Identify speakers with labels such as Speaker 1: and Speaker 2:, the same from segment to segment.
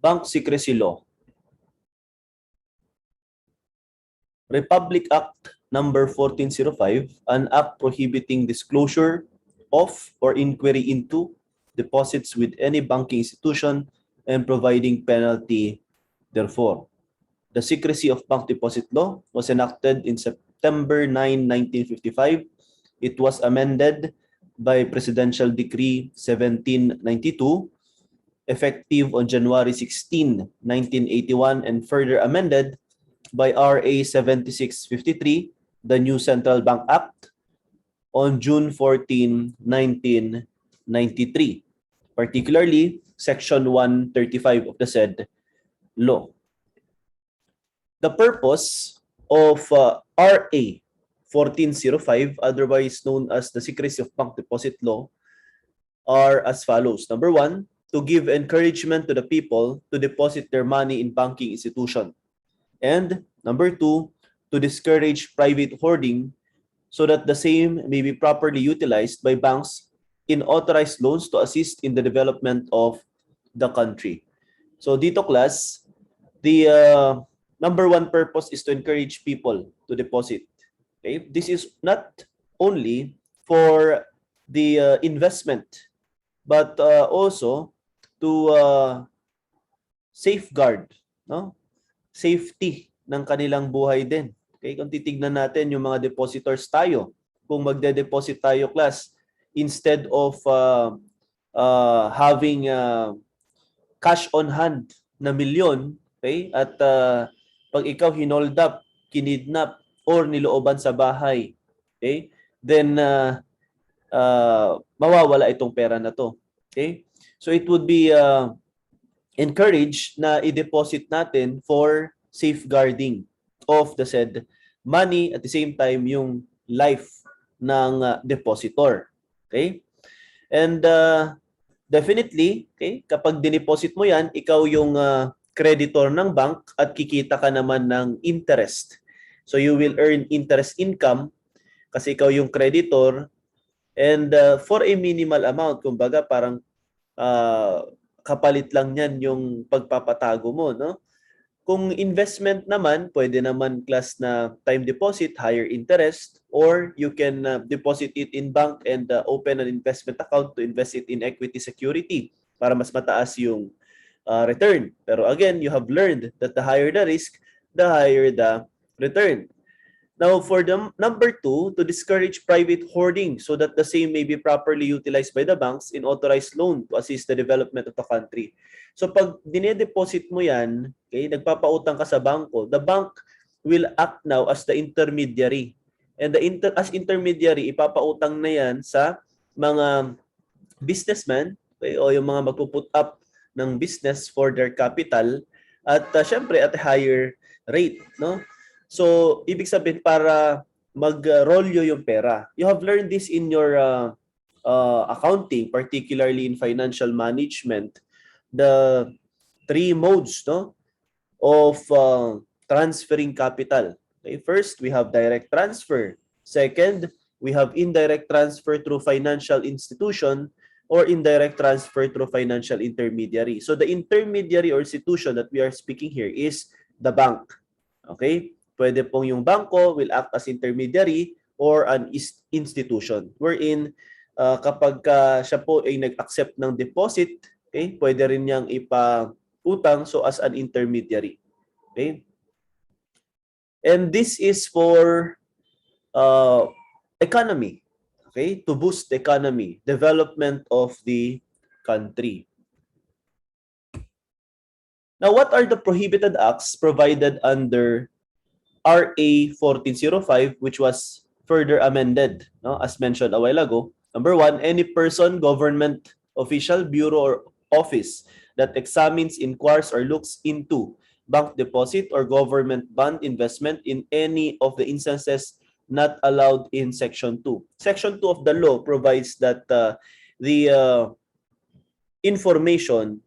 Speaker 1: Bank Secrecy Law. Republic Act number 1405, an act prohibiting disclosure of or inquiry into deposits with any banking institution and providing penalty therefore. The Secrecy of Bank Deposit Law was enacted in September 9, 1955. It was amended by Presidential Decree 1792, effective on January 16, 1981, and further amended by RA 7653, the new Central Bank Act, on June 14, 1993, particularly Section 135 of the said law. The purpose of RA 1405, otherwise known as the Secrecy of Bank Deposit Law, are as follows. Number one, to give encouragement to the people to deposit their money in banking institution. And number two, to discourage private hoarding so that the same may be properly utilized by banks in authorized loans to assist in the development of the country. So dito class, the number one purpose is to encourage people to deposit. Okay? This is not only for the investment, but also to safeguard, no? Safety ng kanilang buhay din. Okay? Kung titignan natin yung mga depositors tayo, kung magde-deposit tayo class, instead of having cash on hand na milyon, okay? At pag ikaw hinold up, kinidnap, or nilooban sa bahay, okay? Then mawawala itong pera na to. Okay? So it would be encouraged na i-deposit natin for safeguarding of the said money, at the same time yung life ng depositor. Okay? And definitely, okay, kapag dineposit mo yan, ikaw yung creditor ng bank at kikita ka naman ng interest. So you will earn interest income kasi ikaw yung creditor, and for a minimal amount, kumbaga parang kapalit lang yan yung pagpapatago mo, no? Kung investment naman, pwede naman class na time deposit, higher interest, or you can deposit it in bank and open an investment account to invest it in equity security para mas mataas yung return. Pero again, you have learned that the higher the risk, the higher the return. Now, for the number two, to discourage private hoarding so that the same may be properly utilized by the banks in authorized loan to assist the development of the country. So pag dinedeposit mo yan, okay, nagpapautang ka sa bangko, the bank will act now as the intermediary. And as intermediary, ipapautang na yan sa mga businessmen, okay, o yung mga magpuput up ng business for their capital at syempre at a higher rate, no? So, ibig sabihin para mag-rolyo yung pera. You have learned this in your accounting, particularly in financial management, the three modes, no, of transferring capital. Okay, first, we have direct transfer. Second, we have indirect transfer through financial institution or indirect transfer through financial intermediary. So, the intermediary or institution that we are speaking here is the bank. Okay? Pwede pong yung bangko will act as intermediary or an institution. Wherein, kapag siya po ay nag-accept ng deposit, okay, pwede rin niyang ipautang so as an intermediary. Okay? And this is for economy. Okay? To boost the economy, development of the country. Now, what are the prohibited acts provided under RA 1405, which was further amended, no, as mentioned a while ago? Number one, any person, government official, bureau, or office that examines, inquires, or looks into bank deposit or government bond investment in any of the instances not allowed in Section 2. Section 2 of the law provides that the information,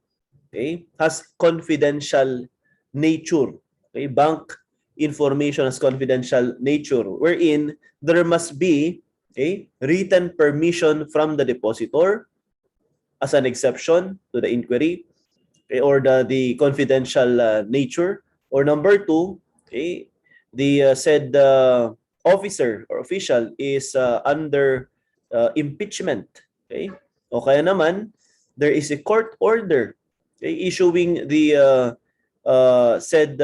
Speaker 1: okay, has confidential nature. Okay, bank information has confidential nature, wherein there must be a written permission from the depositor as an exception to the inquiry, okay, or the confidential nature. Or number two, okay, the said officer or official is under impeachment. Okay? O kaya naman, there is a court order, okay, issuing the said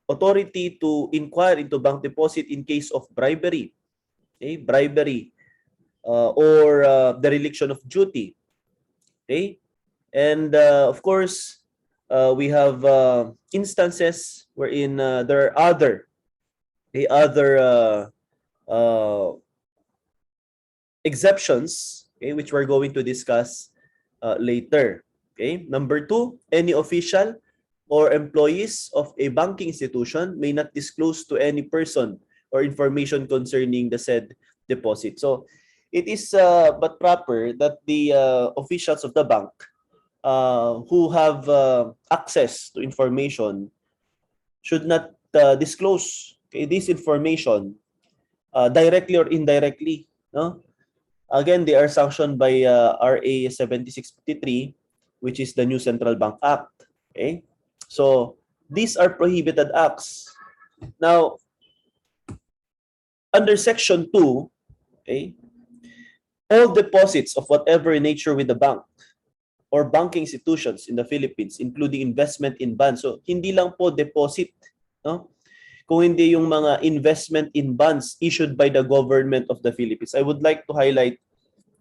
Speaker 1: authority to inquire into bank deposit in case of bribery. Okay? Bribery or the dereliction of duty. Okay? And of course, we have instances wherein there are other uh, exceptions, okay, which we're going to discuss later. Okay. Number two, any official or employees of a banking institution may not disclose to any person or information concerning the said deposit. So it is but proper that the officials of the bank who have access to information should not disclose, okay, this information directly or indirectly. No? Again, they are sanctioned by RA 7653, which is the new Central Bank Act. Okay? So these are prohibited acts. Now, under Section 2, okay, all deposits of whatever nature with the bank or banking institutions in the Philippines, including investment in bonds. So, hindi lang po deposit, no? Kung hindi yung mga investment in bonds issued by the government of the Philippines. I would like to highlight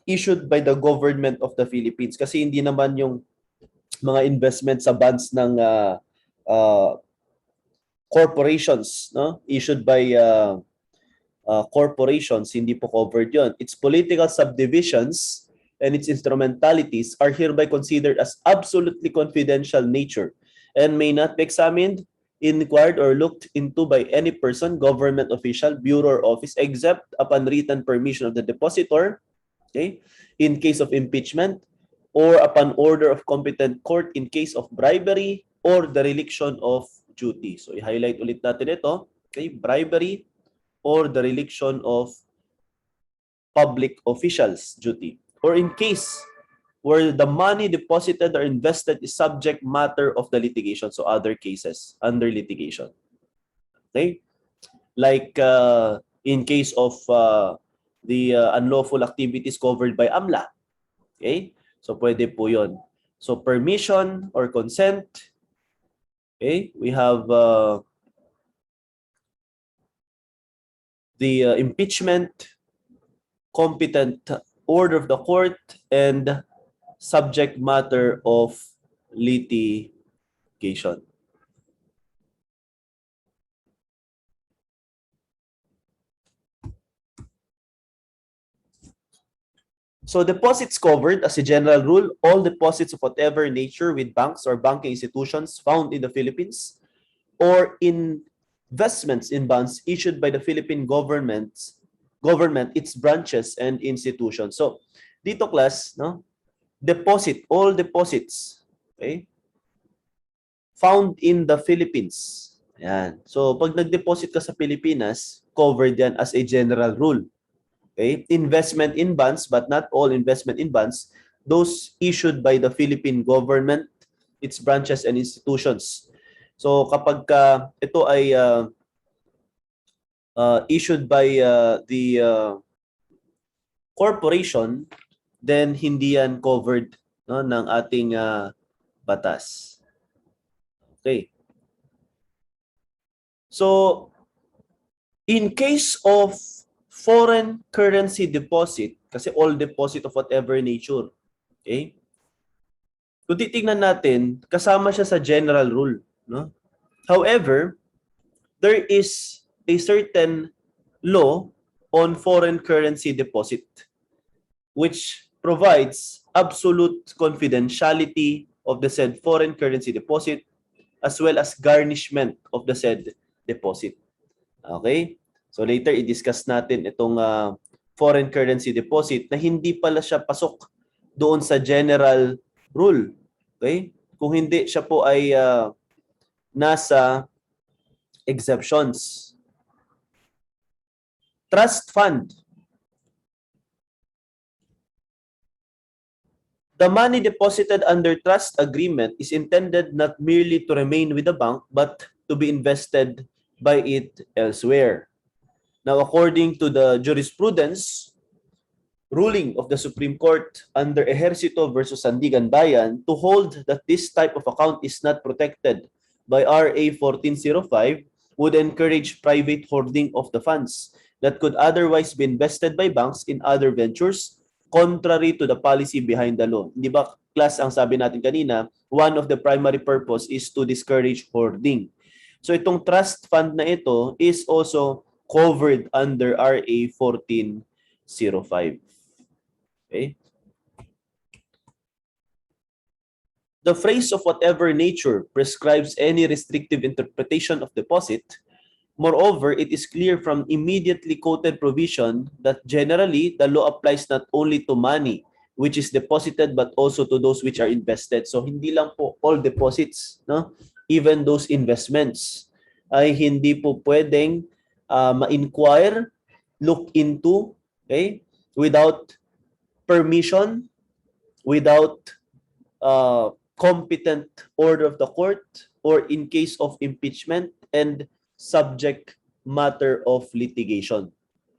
Speaker 1: issued by the government of the Philippines kasi hindi naman yung mga investment sa bonds ng uh, corporations, no? Issued by corporations, hindi po covered yon. Its political subdivisions and its instrumentalities are hereby considered as absolutely confidential nature and may not be examined, inquired, or looked into by any person, government official, bureau, or office, except upon written permission of the depositor, okay, in case of impeachment, or upon order of competent court in case of bribery or dereliction of duty. So, i-highlight ulit natin ito. Okay, bribery or the dereliction of public officials' duty. Or in case where the money deposited or invested is subject matter of the litigation. So other cases under litigation. Okay? Like in case of the unlawful activities covered by AMLA. Okay? So pwede po yun. So permission or consent. Okay? We have the impeachment, competent order of the court, and subject matter of litigation. So deposits covered as a general rule, all deposits of whatever nature with banks or banking institutions found in the Philippines or investments in bonds issued by the Philippine government, its branches and institutions. So dito class, no? Deposit, all deposits, okay? Found in the Philippines. Ayan. So pag nag-deposit ka sa Pilipinas, covered yan as a general rule. Okay? Investment in bonds, but not all investment in bonds, those issued by the Philippine government, its branches and institutions. So kapag ito ay issued by the corporation, then hindi yan covered, no, ng ating batas. Okay. So in case of foreign currency deposit, kasi all deposit of whatever nature, okay? Kung titingnan natin, kasama siya sa general rule, no? However, there is a certain law on foreign currency deposit which provides absolute confidentiality of the said foreign currency deposit as well as garnishment of the said deposit. Okay? So later i-discuss natin itong foreign currency deposit na hindi pala siya pasok doon sa general rule. Okay? Kung hindi siya po ay nasa exceptions. Trust fund. The money deposited under trust agreement is intended not merely to remain with the bank, but to be invested by it elsewhere. Now, according to the jurisprudence ruling of the Supreme Court under Ejercito versus Sandigan Bayan, to hold that this type of account is not protected by RA 1405 would encourage private hoarding of the funds that could otherwise be invested by banks in other ventures contrary to the policy behind the law. Di ba, class, ang sabi natin kanina, one of the primary purpose is to discourage hoarding. So itong trust fund na ito is also covered under RA 1405. Okay? The phrase of whatever nature prescribes any restrictive interpretation of deposit. Moreover, it is clear from immediately quoted provision that generally the law applies not only to money which is deposited but also to those which are invested. So hindi lang po all deposits, no? Even those investments ay hindi po pwedeng ma-inquire, look into, okay, without permission, without competent order of the court, or in case of impeachment and subject matter of litigation.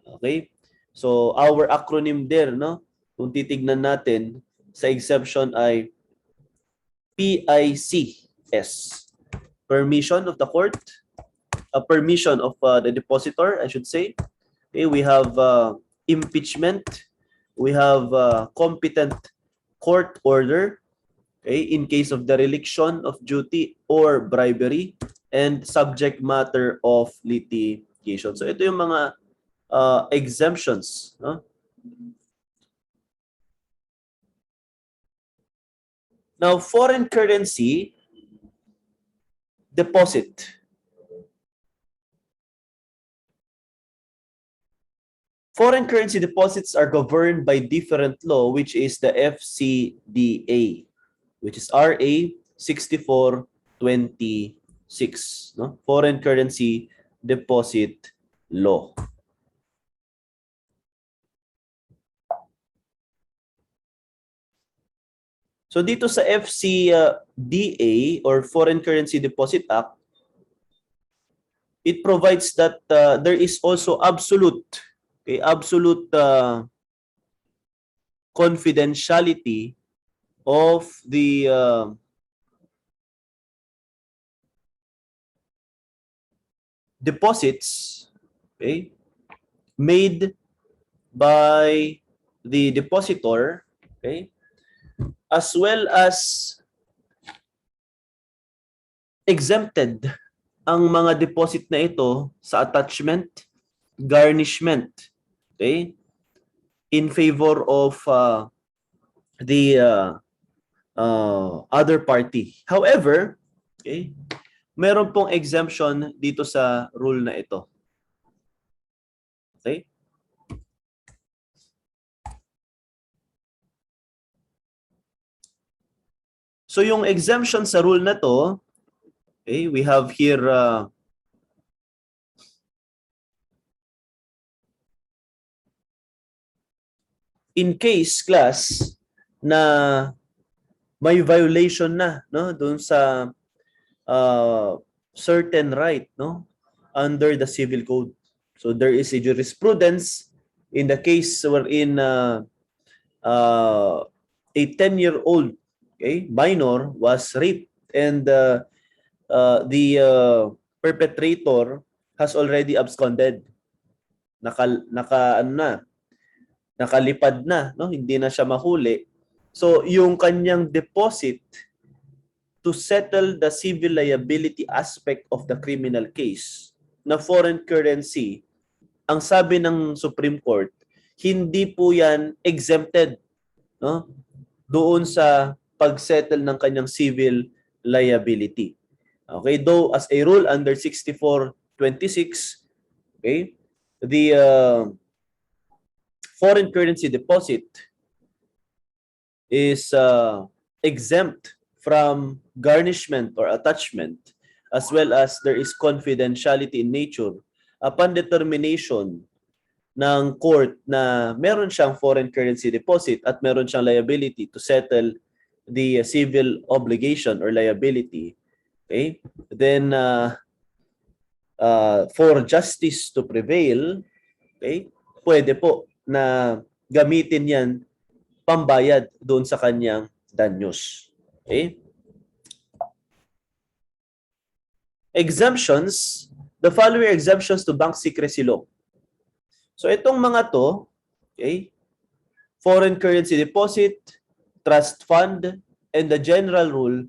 Speaker 1: Okay? So our acronym there, no? Kung titignan natin sa exemption ay PICS. Permission of the court, permission of the depositor, I should say. Okay, we have impeachment, we have competent court order, okay, in case of dereliction of duty or bribery, and subject matter of litigation. So ito yung mga exemptions, no? Now, foreign currency deposit. Foreign currency deposits are governed by different law, which is the FCDA, which is RA 6426, no? Foreign currency deposit law. So dito sa FCDA or Foreign Currency Deposit Act, it provides that there is also absolute confidentiality of the deposits, okay, made by the depositor, okay, as well as exempted ang mga deposit na ito sa attachment, garnishment, okay, in favor of the other party. However, okay, meron pong exemption dito sa rule na ito. Okay? So yung exemption sa rule na to, okay, we have here in case, class, na may violation na, no, doon sa certain right, no, under the civil code. So there is a jurisprudence in the case wherein a 10-year-old, okay, minor was raped, and the perpetrator has already absconded. Nakalipad na, no? Hindi na siya mahuli. So yung kanyang deposit to settle the civil liability aspect of the criminal case na foreign currency, ang sabi ng Supreme Court, hindi po yan exempted, no, doon sa pag-settle ng kanyang civil liability. Okay, though as a rule under 6426, okay, the foreign currency deposit is exempt from garnishment or attachment, as well as there is confidentiality in nature upon determination ng court na meron siyang foreign currency deposit at meron siyang liability to settle the civil obligation or liability, okay, then for justice to prevail, okay, pwede po na gamitin yan pambayad doon sa kanyang danyos. Okay? Exemptions, the following exemptions to bank secrecy law. So itong mga to, okay, foreign currency deposit, trust fund, and the general rule,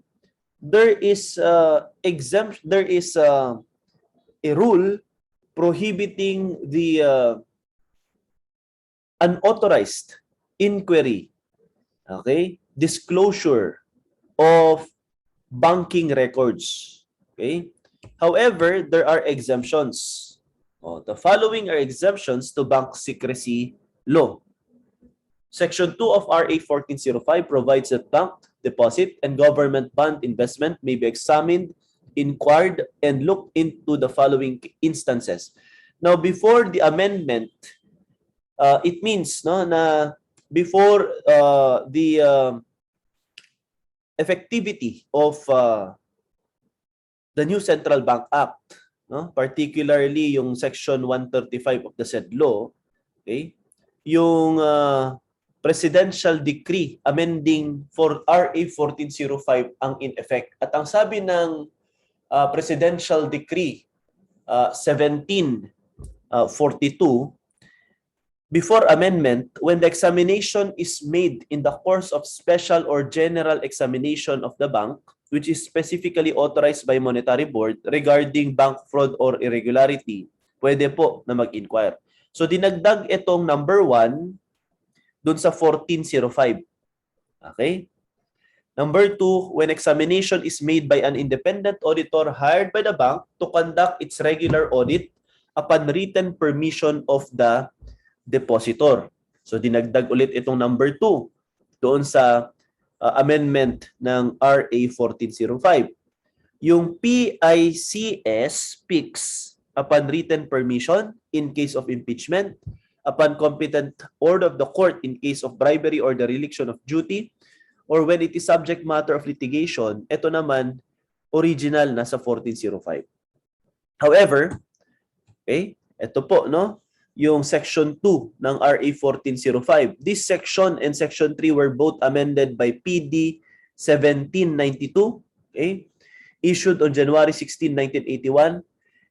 Speaker 1: there is a rule prohibiting the unauthorized inquiry, okay, disclosure of banking records. Okay? However, there are exemptions. The following are exemptions to bank secrecy law. Section 2 of RA 1405 provides that bank deposit and government bond investment may be examined, inquired, and looked into the following instances. Now, before the amendment, it means na before the effectivity of the new Central Bank Act, particularly yung Section 135 of the said law, okay, yung presidential decree amending for RA 1405 ang in effect. At ang sabi ng presidential decree 1742, before amendment, when the examination is made in the course of special or general examination of the bank, which is specifically authorized by Monetary Board regarding bank fraud or irregularity, pwede po na mag-inquire. So dinagdag itong number 1 dun sa 1405. Okay? Number 2, when examination is made by an independent auditor hired by the bank to conduct its regular audit upon written permission of the depositor. So dinagdag ulit itong number 2 doon sa amendment ng RA 1405. Yung PICS speaks upon written permission in case of impeachment, upon competent order of the court in case of bribery or dereliction of duty, or when it is subject matter of litigation. Ito naman, original na sa 1405. However, okay, ito po, yung Section 2 ng RA 1405. This section and Section 3 were both amended by PD 1792, okay, issued on January 16, 1981,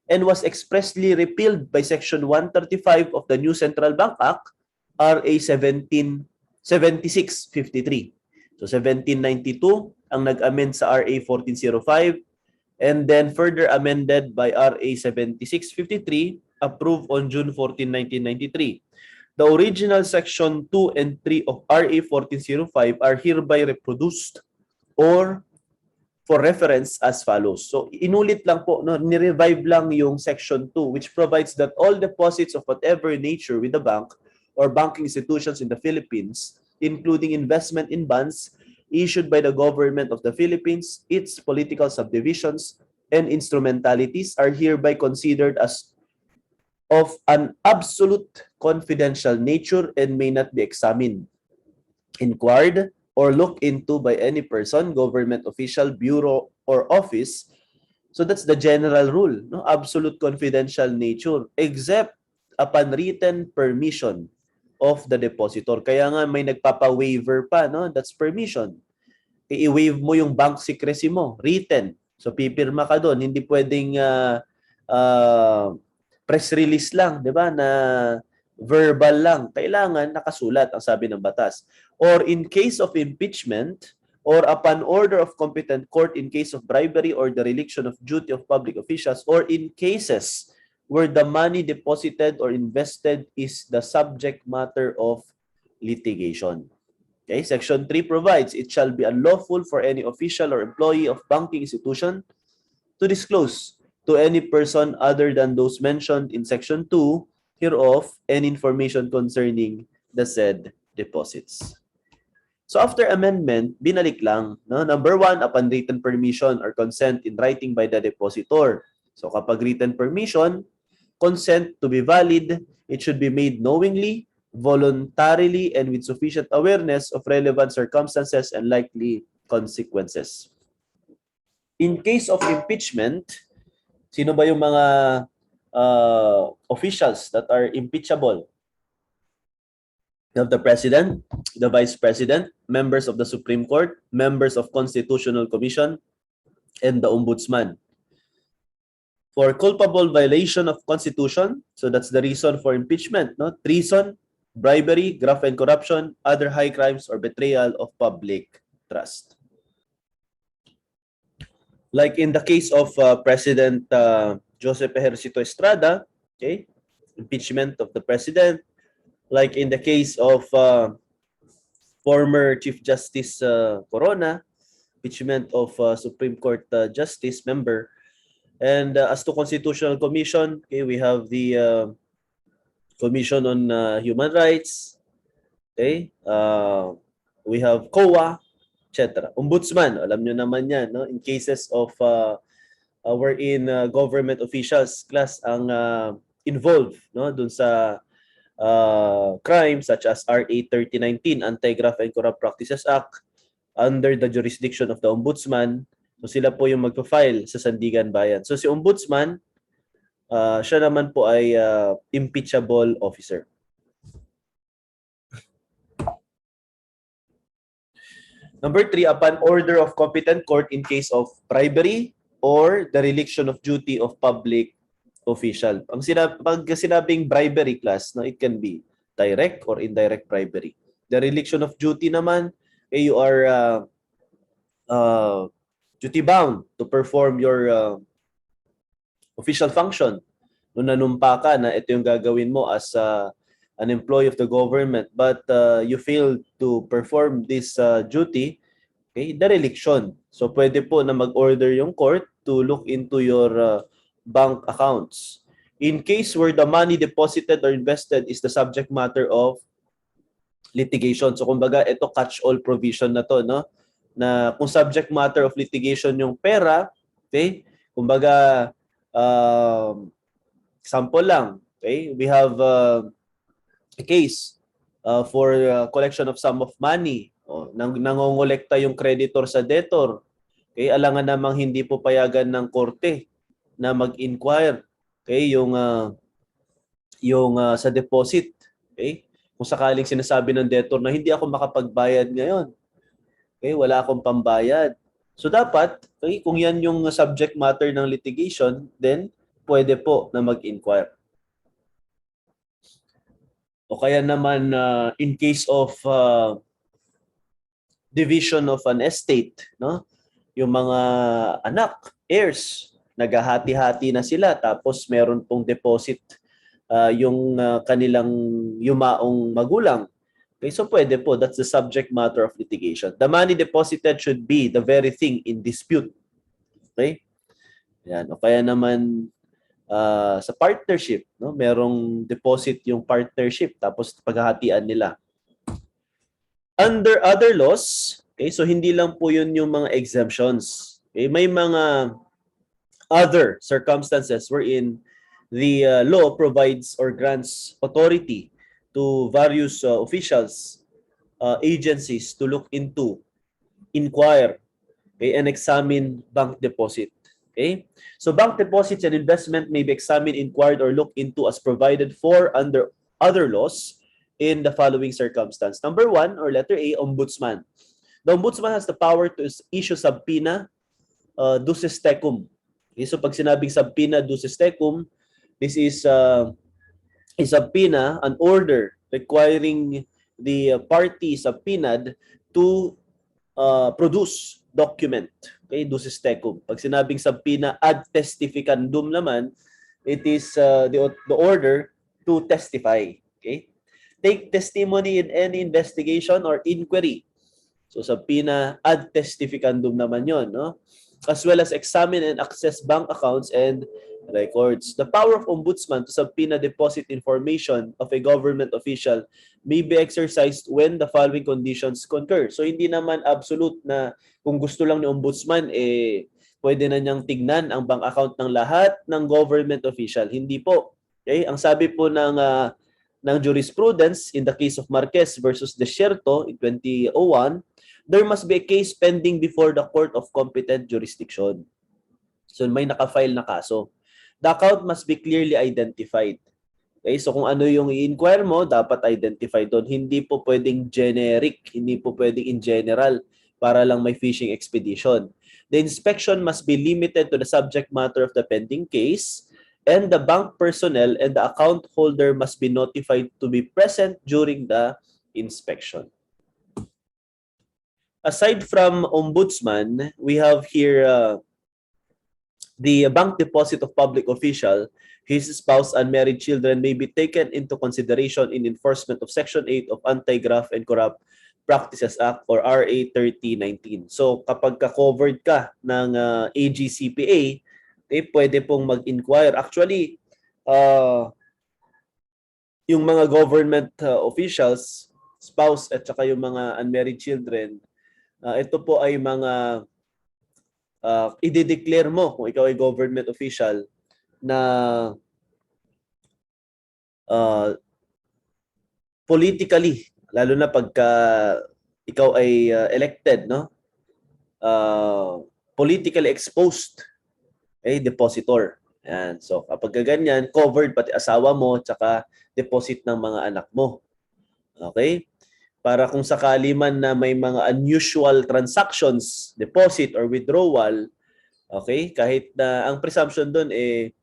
Speaker 1: and was expressly repealed by Section 135 of the new Central Bank Act, RA 7653. So 1792 ang nag-amend sa RA 1405, and then further amended by RA 7653, approved on June 14, 1993. The original Section 2 and 3 of RA 1405 are hereby reproduced or for reference as follows. So inulit lang po, ni-revive lang yung Section 2, which provides that all deposits of whatever nature with the bank or banking institutions in the Philippines, including investment in bonds issued by the government of the Philippines, its political subdivisions, and instrumentalities are hereby considered as of an absolute confidential nature and may not be examined, inquired, or looked into by any person, government official, bureau, or office. So that's the general rule, absolute confidential nature, except upon written permission of the depositor. Kaya nga may nagpapa-waiver pa, that's permission. I-waive mo yung bank secrecy mo, written. So pipirma ka doon, hindi pwedeng press release lang, 'di ba, na verbal lang. Kailangan nakasulat ang sabi ng batas. Or in case of impeachment or upon order of competent court in case of bribery or dereliction of duty of public officials, or in cases where the money deposited or invested is the subject matter of litigation. Okay, Section 3 provides it shall be unlawful for any official or employee of banking institution to disclose to any person other than those mentioned in Section 2 hereof any information concerning the said deposits. So after amendment, binalik lang. Number 1, upon written permission or consent in writing by the depositor. So kapag written permission, consent to be valid, It should be made knowingly, voluntarily, and with sufficient awareness of relevant circumstances and likely consequences. In case of impeachment, sino ba yung mga officials that are impeachable? You have the President, the Vice President, members of the Supreme Court, members of Constitutional Commission, and the Ombudsman. For culpable violation of Constitution, so that's the reason for impeachment, no? Treason, bribery, graft and corruption, other high crimes, or betrayal of public trust. Like in the case of President Joseph Ejercito Estrada, okay, impeachment of the President. Like in the case of former Chief Justice Corona, impeachment of Supreme Court Justice member. And as to Constitutional Commission, okay, we have the Commission on Human Rights, okay, we have COA, etc. Ombudsman, alam nyo naman yan, no? In cases of wherein government officials class ang involved, no, dun sa crimes such as RA 3019, Anti-Graft and Corrupt Practices Act, under the jurisdiction of the Ombudsman. So sila po yung magpa-file sa Sandigan Bayan. So si Ombudsman, siya naman po ay impeachable officer. Number 3, upon order of competent court in case of bribery or dereliction of duty of public official. Pag sinabing bribery class, no, it can be direct or indirect bribery. Dereliction of duty naman, you are duty bound to perform your official function. Nung nanumpa ka na ito yung gagawin mo as an employee of the government, but you failed to perform this duty, okay, dereliction. So pwede po na mag-order yung court to look into your bank accounts. In case where the money deposited or invested is the subject matter of litigation. So kumbaga, ito catch-all provision na to, no? Na kung subject matter of litigation yung pera, okay? Kumbaga, example lang, okay? We have a case for collection of sum of money. Nangongolekta yung creditor sa debtor. Okay? Alangan namang hindi po payagan ng korte na mag-inquire, okay, yung sa deposit, okay? Kung sakaling sinasabi ng debtor na hindi ako makapagbayad ngayon, okay, wala akong pambayad. So dapat, okay, kung yan yung subject matter ng litigation, then pwede po na mag-inquire. O kaya naman in case of division of an estate, no? Yung mga anak, heirs, naghahati-hati na sila tapos meron pong deposit yung kanilang yumaong magulang. Okay, so pwede po, that's the subject matter of litigation. The money deposited should be the very thing in dispute. Okay? Yan. O kaya naman sa partnership, no? Merong deposit yung partnership tapos paghahatian nila. Under other laws, okay, so hindi lang po yun yung mga exemptions. Okay, may mga other circumstances wherein the law provides or grants authority to various officials, agencies to look into, inquire, okay, and examine bank deposit. Okay? So bank deposits and investment may be examined, inquired, or looked into as provided for under other laws in the following circumstance. Number 1, or letter A, Ombudsman. The Ombudsman has the power to issue subpoena duces tecum. Okay, so pag sinabing subpoena duces tecum, this is a subpoena, an order requiring the party subpoenaed to produce document. Okay, duces tecum. Pag sinabing subpoena ad testificandum naman, it is the order to testify. Okay? Take testimony in any investigation or inquiry. So subpoena ad testificandum naman yon, no? As well as examine and access bank accounts and records. The power of Ombudsman to subpoena deposit information of a government official may be exercised when the following conditions concur. So hindi naman absolute na kung gusto lang ni Ombudsman, pwede na niyang tignan ang bank account ng lahat ng government official. Hindi po. Okay? Ang sabi po ng jurisprudence in the case of Marquez versus Desierto in 2001, there must be a case pending before the court of competent jurisdiction. So may naka-file na kaso. The account must be clearly identified. Okay, so kung ano yung i-inquire mo, dapat identify doon. Hindi po pwedeng generic, hindi po pwedeng in general para lang may fishing expedition. The inspection must be limited to the subject matter of the pending case, and the bank personnel and the account holder must be notified to be present during the inspection. Aside from ombudsman, we have here the bank deposit of public official, his spouse, and married children may be taken into consideration in enforcement of Section 8 of Anti-Graft and Corrupt Practices Act or RA 3019. So kapag ka-covered ka ng AGCPA, pwede pong mag-inquire. Actually, yung mga government officials, spouse at saka yung mga unmarried children, ito po ay mga i-declare mo kung ikaw ay government official na politically, lalo na pagka ikaw ay elected, no? Politically exposed depositor. Yan. So kapag ganyan, covered pati asawa mo tsaka deposit ng mga anak mo. Okay? Para kung sakali man na may mga unusual transactions, deposit or withdrawal, okay? Kahit na ang presumption doon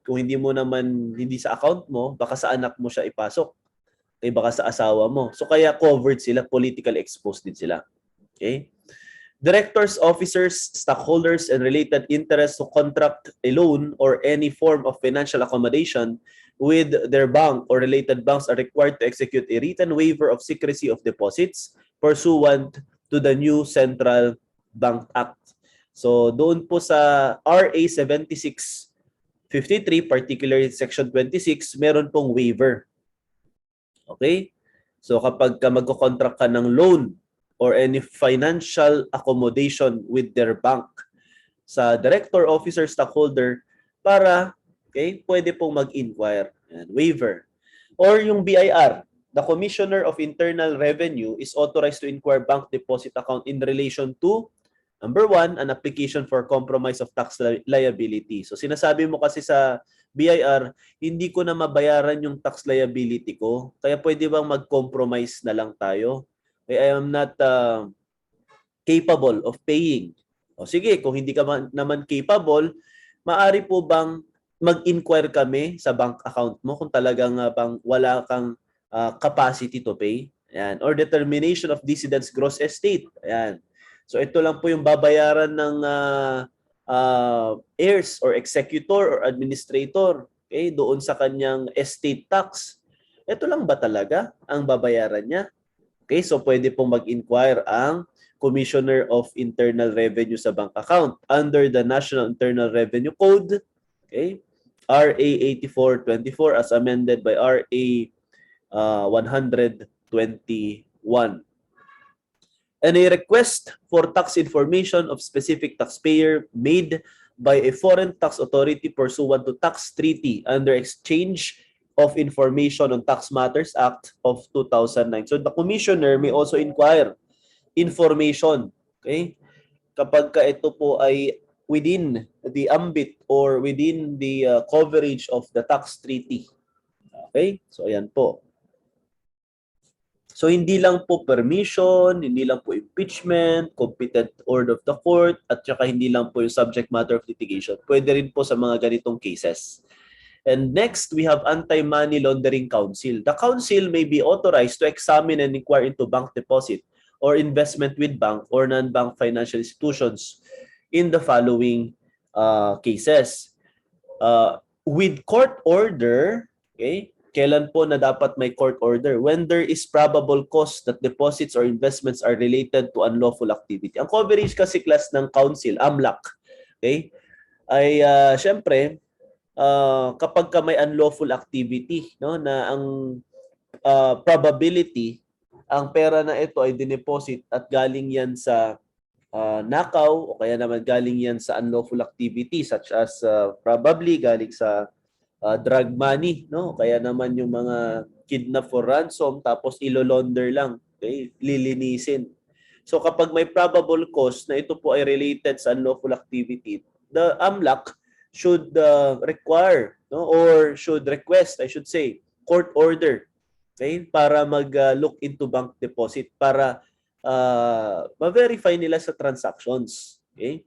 Speaker 1: kung hindi mo naman hindi sa account mo, baka sa anak mo siya ipasok. Okay, baka sa asawa mo. So kaya covered sila, politically exposed din sila. Okay? Directors, officers, stockholders, and related interests who contract a loan or any form of financial accommodation with their bank or related banks are required to execute a written waiver of secrecy of deposits pursuant to the new Central Bank Act. So doon po sa RA 7653, particularly Section 26, meron pong waiver. Okay? So kapag magko-contract ka ng loan or any financial accommodation with their bank sa director, officer, stockholder para pwede pong mag-inquire. Waiver. Or yung BIR, the Commissioner of Internal Revenue is authorized to inquire bank deposit account in relation to number 1, an application for compromise of tax liability. So sinasabi mo kasi sa BIR, hindi ko na mabayaran yung tax liability ko. Kaya pwede bang mag-compromise na lang tayo? I am not capable of paying. O sige, kung hindi ka naman capable, maaari po bang mag-inquire kami sa bank account mo kung talagang bang wala kang capacity to pay? Ayan. Or determination of decedent's gross estate. Ayan. So ito lang po yung babayaran ng heirs or executor or administrator doon sa kanyang estate tax. Ito lang ba talaga ang babayaran niya? Okay, so pwede pong mag-inquire ang Commissioner of Internal Revenue sa bank account under the National Internal Revenue Code, okay, RA 8424 as amended by RA 121. And a request for tax information of specific taxpayer made by a foreign tax authority pursuant to tax treaty under Exchange of Information on Tax Matters Act of 2009. So the commissioner may also inquire information, okay? Kapag ito po ay within the ambit or within the coverage of the tax treaty. Okay? So ayan po. So hindi lang po permission, hindi lang po impeachment, competent order of the court, at saka hindi lang po yung subject matter of litigation. Pwede rin po sa mga ganitong cases. And next, we have Anti-Money Laundering Council. The council may be authorized to examine and inquire into bank deposit or investment with bank or non-bank financial institutions in the following cases. With court order, okay, kailan po na dapat may court order? When there is probable cause that deposits or investments are related to unlawful activity. Ang coverage kasi class ng council, AMLAC, okay, ay syempre, kapag ka may unlawful activity, no, na ang probability ang pera na ito ay dineposit at galing yan sa nakaw o kaya naman galing yan sa unlawful activity such as probably galing sa drug money, no? Kaya naman yung mga kidnap for ransom tapos ilo-launder lang, okay? Lilinisin. So kapag may probable cause na ito po ay related sa unlawful activity, the AMLAC should require, no, or should request, I should say, court order, okay, para mag-look into bank deposit para ma-verify nila sa transactions, okay?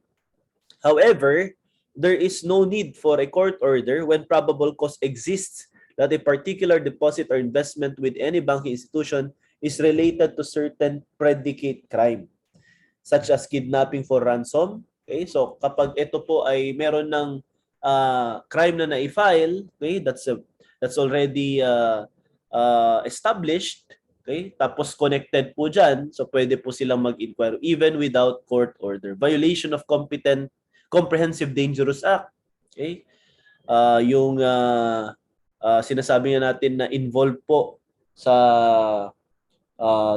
Speaker 1: However, there is no need for a court order when probable cause exists that a particular deposit or investment with any banking institution is related to certain predicate crime, such as kidnapping for ransom. Okay, so kapag ito po ay meron ng crime na na-file, okay, that's already established, okay, tapos connected po dyan, so pwede po silang mag-inquire even without court order. Violation of Comprehensive Dangerous Act, okay, yung sinasabi nga natin na involved po sa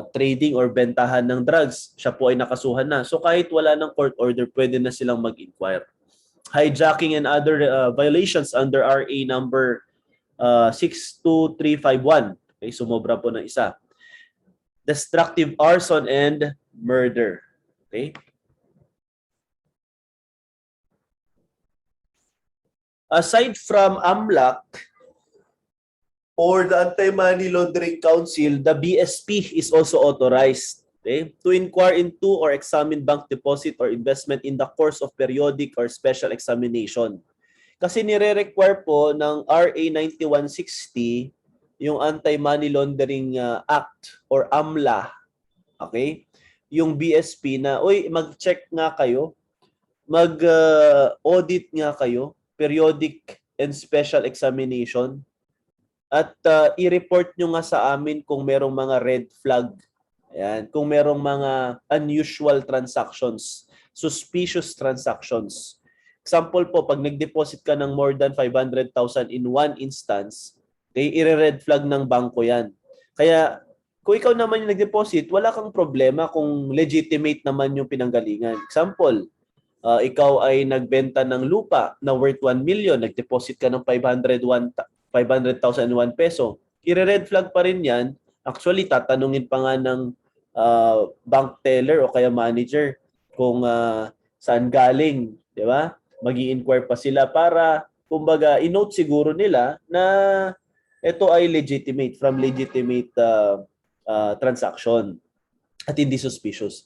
Speaker 1: trading or bentahan ng drugs, siya po ay nakasuhan na. So kahit wala ng court order, pwede na silang mag-inquire. Hijacking and other violations under RA number 62351. Okay, sumobra po ng isa. Destructive arson and murder. Okay? Aside from AMLAC, or the Anti-Money Laundering Council, the BSP is also authorized, okay, to inquire into or examine bank deposit or investment in the course of periodic or special examination. Kasi nire-require po ng RA 9160 yung Anti-Money Laundering Act or AMLA, okay? Yung BSP na, uy, mag-check nga kayo, mag-audit nga kayo, periodic and special examination, at i-report nyo nga sa amin kung merong mga red flag. Ayan, kung merong mga unusual transactions, suspicious transactions. Example po, pag nag-deposit ka ng more than 500,000 in one instance, okay, i-red flag ng bangko yan. Kaya kung ikaw naman yung nag-deposit, wala kang problema kung legitimate naman yung pinanggalingan. Example, ikaw ay nagbenta ng lupa na worth 1 million, nag-deposit ka ng 500,001 peso. I-red flag pa rin yan. Actually, tatanungin pa nga ng bank teller o kaya manager kung saan galing, di ba? Magi-inquire pa sila para, kumbaga, i-note siguro nila na ito ay legitimate, from legitimate transaction at hindi suspicious.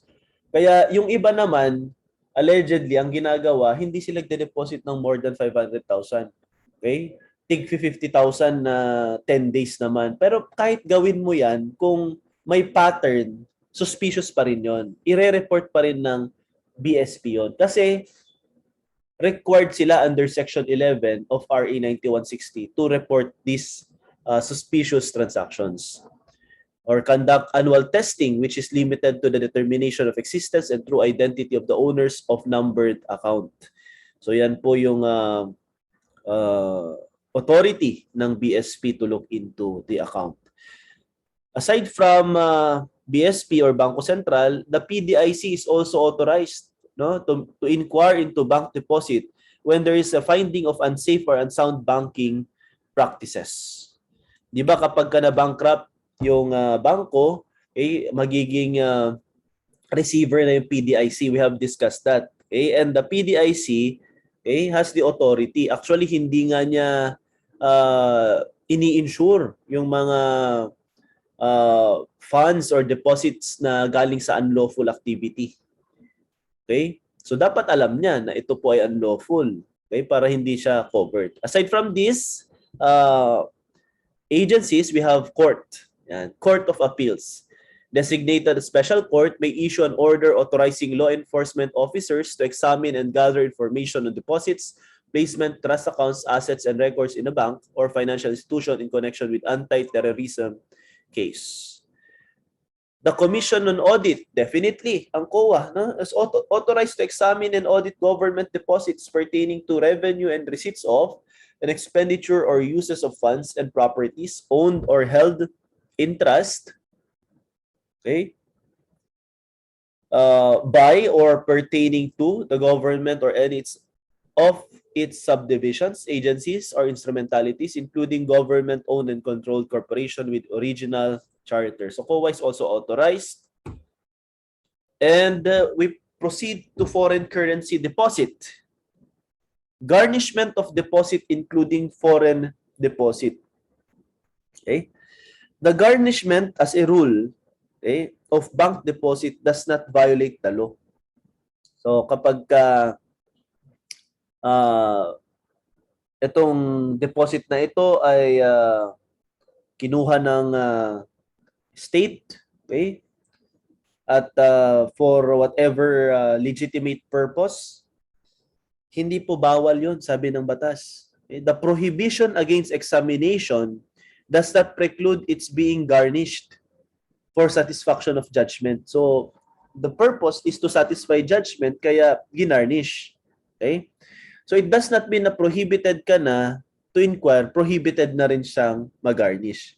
Speaker 1: Kaya yung iba naman, allegedly, ang ginagawa, hindi sila nagde-deposit ng more than 500,000. Okay? Tig 50,000 na 10 days naman. Pero kahit gawin mo yan, kung may pattern, suspicious pa rin yon. Ire-report pa rin ng BSP yon. Kasi required sila under Section 11 of RA 9160 to report these suspicious transactions or conduct annual testing which is limited to the determination of existence and true identity of the owners of numbered account. So yan po yung authority ng BSP to look into the account. Aside from BSP or Bangko Sentral, the PDIC is also authorized, no, to inquire into bank deposit when there is a finding of unsafe or unsound banking practices. Di ba kapag ka na-bankrupt yung bangko, magiging receiver na yung PDIC. We have discussed that. Okay? And the PDIC has the authority. Actually, hindi nga niya ini-insure yung mga funds or deposits na galing sa unlawful activity. Okay? So, dapat alam niya na ito po ay unlawful. Okay? Para hindi siya covered. Aside from this, agencies, we have court. Yan. Court of Appeals. Designated special court may issue an order authorizing law enforcement officers to examine and gather information on deposits, placement, trust accounts, assets, and records in a bank or financial institution in connection with anti-terrorism case. The Commission on Audit, definitely, ang COA, no, is authorized to examine and audit government deposits pertaining to revenue and receipts of an expenditure or uses of funds and properties owned or held in trust, okay, by or pertaining to the government or any its of its subdivisions, agencies, or instrumentalities, including government-owned and controlled corporation with original charter. So COA is also authorized. And we proceed to foreign currency deposit. Garnishment of deposit including foreign deposit. Okay? The garnishment as a rule, okay, of bank deposit does not violate the law. So kapag itong deposit na ito ay kinuha ng state, okay, at for whatever legitimate purpose, hindi po bawal yun, sabi ng batas. Okay? The prohibition against examination does not preclude its being garnished for satisfaction of judgment. So, the purpose is to satisfy judgment, kaya ginarnish. Okay? So, it does not mean na prohibited ka na to inquire, prohibited na rin siyang mag-garnish.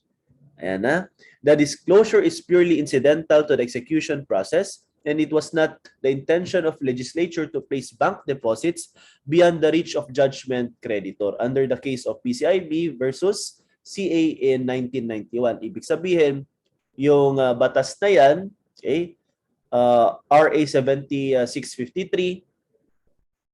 Speaker 1: Ayan na. The disclosure is purely incidental to the execution process, and it was not the intention of legislature to place bank deposits beyond the reach of judgment creditor under the case of PCIB versus CA in 1991. Ibig sabihin, yung batas na yan, okay, RA 7653,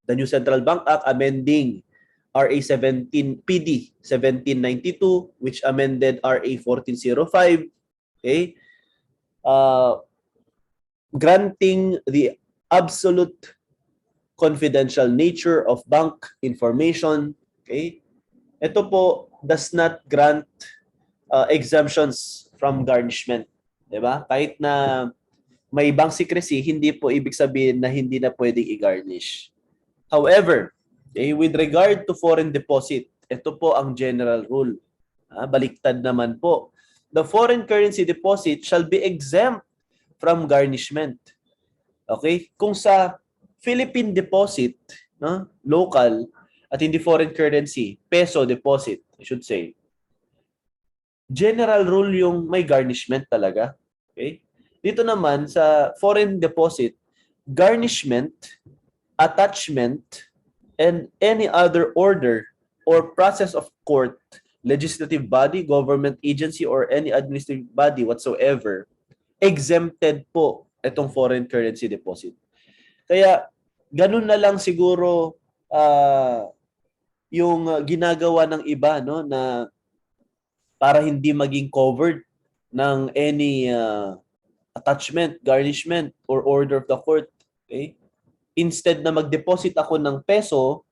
Speaker 1: the New Central Bank Act amending RA 17 PD 1792, which amended RA 1405, okay, granting the absolute confidential nature of bank information. Okay, ito po does not grant exemptions from garnishment, di ba? Kahit na may bank secrecy, hindi po ibig sabihin na hindi na pwedeng i-garnish. However, okay, with regard to foreign deposit, ito po ang general rule. Baliktad naman po. The foreign currency deposit shall be exempt from garnishment. Okay? Kung sa Philippine deposit, no, local, at hindi foreign currency, peso deposit, I should say, general rule yung may garnishment talaga. Okay? Dito naman sa foreign deposit, garnishment, attachment, and any other order or process of court, legislative body, government agency, or any administrative body whatsoever, exempted po itong foreign currency deposit. Kaya, ganun na lang siguro yung ginagawa ng iba, no, na para hindi maging covered ng any attachment, garnishment, or order of the court. Okay? Instead na mag-deposit ako ng peso,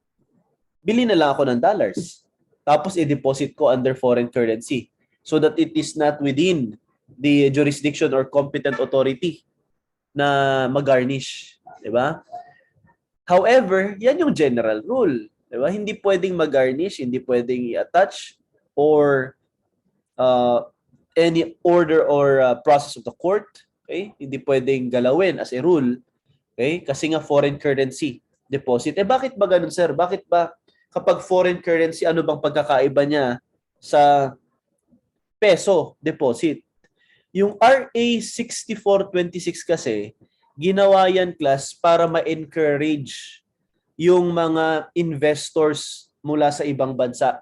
Speaker 1: bili na lang ako ng dollars. Tapos i-deposit ko under foreign currency so that it is not within the jurisdiction or competent authority na mag-garnish. Diba? However, yan yung general rule. Diba? Hindi pwedeng mag-garnish, hindi pwedeng i-attach or any order or process of the court. Okay? Hindi pwedeng galawin as a rule. Okay? Kasi nga foreign currency deposit. Bakit ba ganun, sir? Bakit ba kapag foreign currency, ano bang pagkakaiba niya sa peso deposit? Yung RA 6426 kasi, ginawa yan, class, para ma-encourage yung mga investors mula sa ibang bansa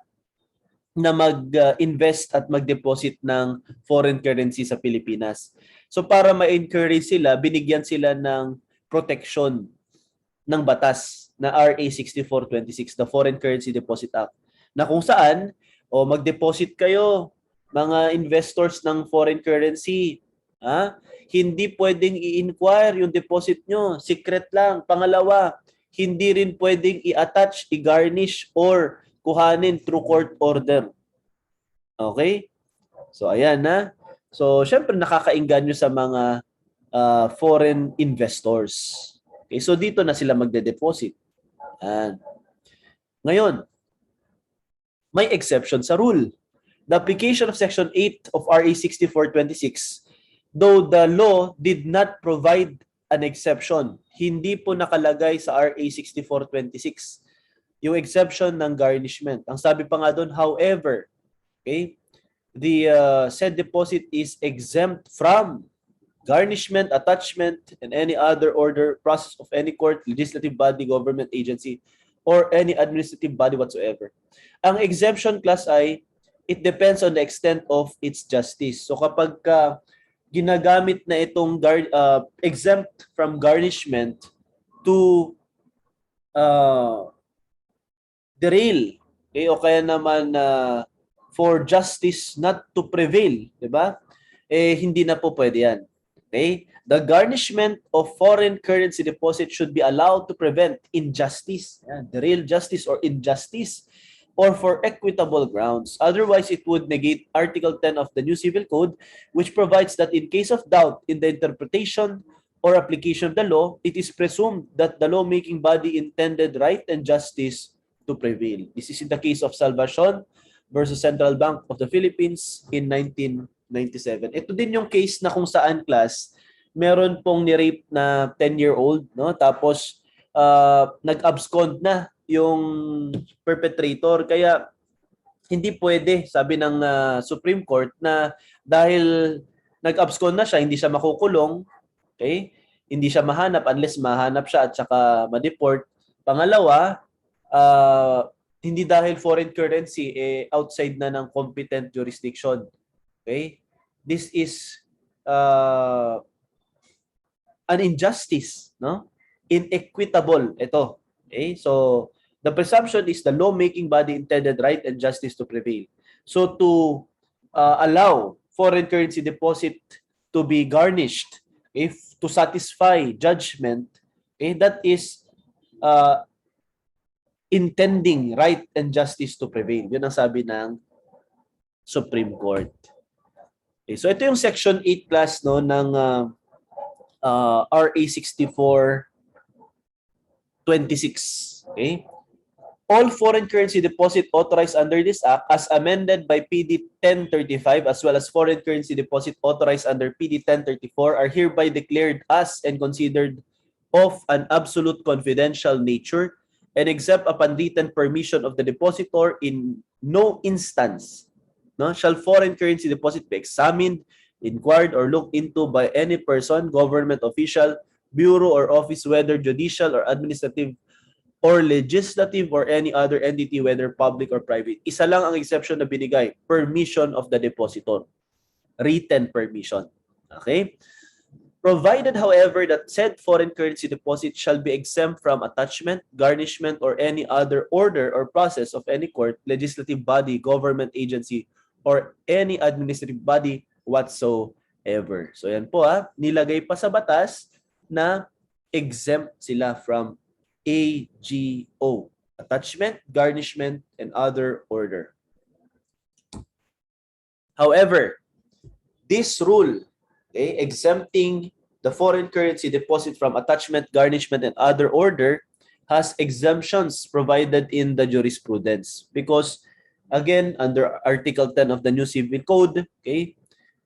Speaker 1: na mag-invest at mag-deposit ng foreign currency sa Pilipinas. So para ma-encourage sila, binigyan sila ng protection ng batas na RA 6426, the Foreign Currency Deposit Act, na kung saan mag-deposit kayo, mga investors ng foreign currency, hindi pwedeng i-inquire yung deposit nyo, secret lang. Pangalawa, hindi rin pwedeng i-attach, i-garnish, or kuhanin through court order. Okay? So, ayan na. So, syempre nakakainganyo sa mga foreign investors. Okay? So, dito na sila magde-deposit. Ngayon, may exception sa rule. The application of Section 8 of RA 6426, though the law did not provide an exception, hindi po nakalagay sa RA 6426 yung exception ng garnishment. Ang sabi pa nga doon, however, okay, the said deposit is exempt from garnishment, attachment, and any other order, process of any court, legislative body, government agency, or any administrative body whatsoever. Ang exemption clause ay it depends on the extent of its justice. So kapag ginagamit na itong exempt from garnishment to derail, okay, o kaya naman for justice not to prevail, di ba? Hindi na po pwede yan. Okay? The garnishment of foreign currency deposit should be allowed to prevent injustice, derail justice or injustice, or for equitable grounds. Otherwise, it would negate Article 10 of the New Civil Code, which provides that in case of doubt in the interpretation or application of the law, it is presumed that the lawmaking body intended right and justice to prevail. This is in the case of Salvacion versus Central Bank of the Philippines in 1997. Ito din yung case na kung saan, class, meron pong ni-rape na 10-year-old, no? Tapos nag-abscond na yung perpetrator. Kaya hindi pwede, sabi ng Supreme Court, na dahil nag-abscond na siya, hindi siya makukulong, okay? Hindi siya mahanap unless mahanap siya at saka ma-deport. Pangalawa, hindi dahil foreign currency outside na ng competent jurisdiction. Okay? This is an injustice, no? Inequitable ito. Okay? So the presumption is the lawmaking body intended right and justice to prevail. So to allow foreign currency deposit to be garnished, if to satisfy judgment, okay, that is intending right and justice to prevail. Yun ang sabi ng Supreme Court. Okay, so ito yung Section 8 class, no, ng RA 6426. Okay? All foreign currency deposit authorized under this Act as amended by PD 1035 as well as foreign currency deposit authorized under PD 1034 are hereby declared as and considered of an absolute confidential nature and except upon written permission of the depositor in no instance, no, shall foreign currency deposit be examined, inquired, or looked into by any person, government official, bureau, or office, whether judicial or administrative or legislative or any other entity, whether public or private. Isa lang ang exception na binigay, permission of the depositor. Written permission. Okay? Provided, however, that said foreign currency deposit shall be exempt from attachment, garnishment, or any other order or process of any court, legislative body, government agency, or any administrative body whatsoever. So yan po, nilagay pa sa batas na exempt sila from AGO, attachment, garnishment, and other order. However, this rule, okay, exempting the foreign currency deposit from attachment, garnishment, and other order has exemptions provided in the jurisprudence because, again, under Article 10 of the New Civil Code, okay,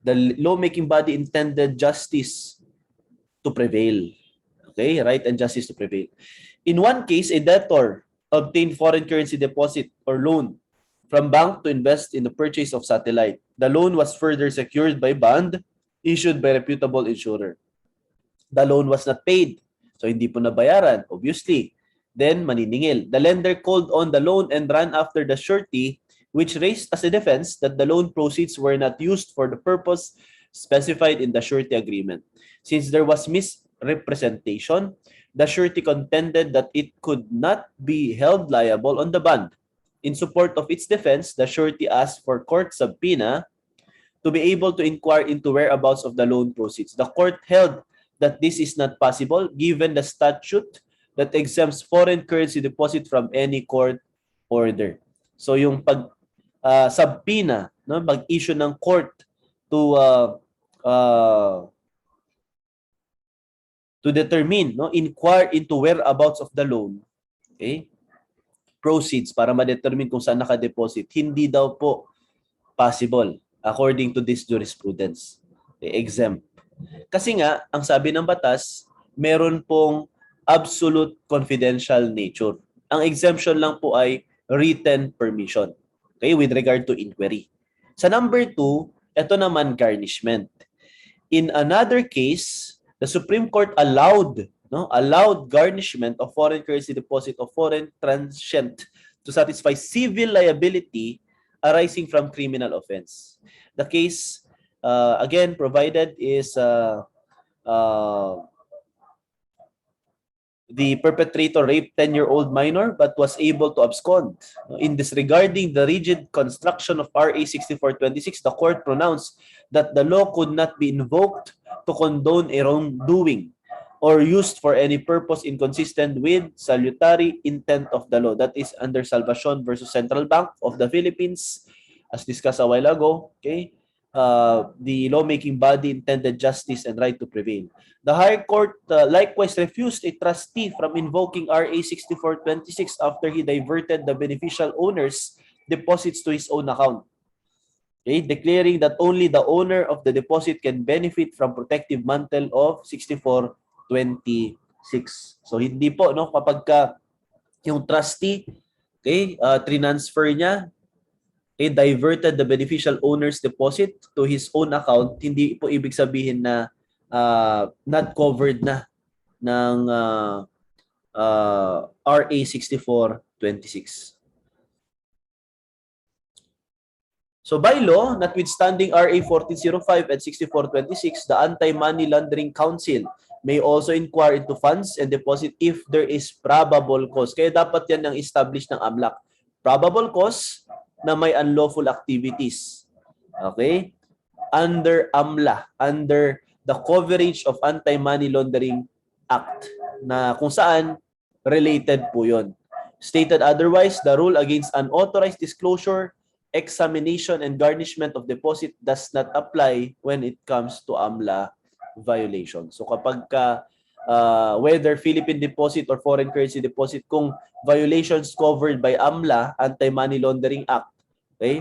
Speaker 1: the lawmaking body intended justice to prevail. Okay, right and justice to prevail. In one case, a debtor obtained foreign currency deposit or loan from bank to invest in the purchase of satellite. The loan was further secured by bond issued by reputable insurer. The loan was not paid, so hindi po nabayaran, obviously. Then, maniningil. The lender called on the loan and ran after the surety, which raised as a defense that the loan proceeds were not used for the purpose specified in the surety agreement. Since there was misrepresentation, the surety contended that it could not be held liable on the bond. In support of its defense, the surety asked for court subpoena to be able to inquire into whereabouts of the loan proceeds. The court held that this is not possible given the statute that exempts foreign currency deposit from any court order. So yung pag subpoena, no, mag-issue ng court to determine, no, inquire into whereabouts of the loan, okay, proceeds para ma-determine kung saan naka-deposit, hindi daw po possible according to this jurisprudence. Okay, exempt. Kasi nga, ang sabi ng batas, meron pong absolute confidential nature. Ang exemption lang po ay written permission, okay, with regard to inquiry. Sa number 2, ito naman garnishment. In another case, the Supreme Court allowed no, allowed garnishment of foreign currency deposit of foreign transient to satisfy civil liability arising from criminal offense. The case, again, provided is the perpetrator raped 10-year-old minor but was able to abscond. In disregarding the rigid construction of RA 6426, the court pronounced that the law could not be invoked to condone a wrongdoing or used for any purpose inconsistent with salutary intent of the law. That is under Salvacion versus Central Bank of the Philippines, as discussed a while ago. Okay, the lawmaking body intended justice and right to prevail. The Higher Court likewise refused a trustee from invoking RA 6426 after he diverted the beneficial owner's deposits to his own account. Okay, declaring that only the owner of the deposit can benefit from protective mantle of 6426. So hindi po, no, kapag ka yung trustee, okay, transfer niya, okay, diverted the beneficial owner's deposit to his own account, hindi po ibig sabihin na not covered na ng RA 6426. So by law, notwithstanding RA 1405 and 6426, the Anti-Money Laundering Council may also inquire into funds and deposit if there is probable cause. Kaya dapat yan ang establish ng AMLAC. Probable cause na may unlawful activities. Okay? Under AMLA, under the coverage of Anti-Money Laundering Act, na kung saan related po yun. Stated otherwise, the rule against unauthorized disclosure, examination, and garnishment of deposit does not apply when it comes to AMLA violation. So kapag ka, whether Philippine deposit or foreign currency deposit, kung violations covered by AMLA, Anti-Money Laundering Act, okay,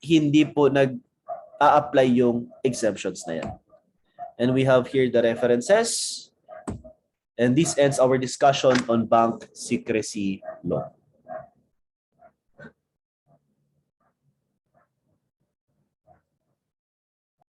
Speaker 1: hindi po nag-a-apply yung exemptions na yan. And we have here the references. And this ends our discussion on bank secrecy law.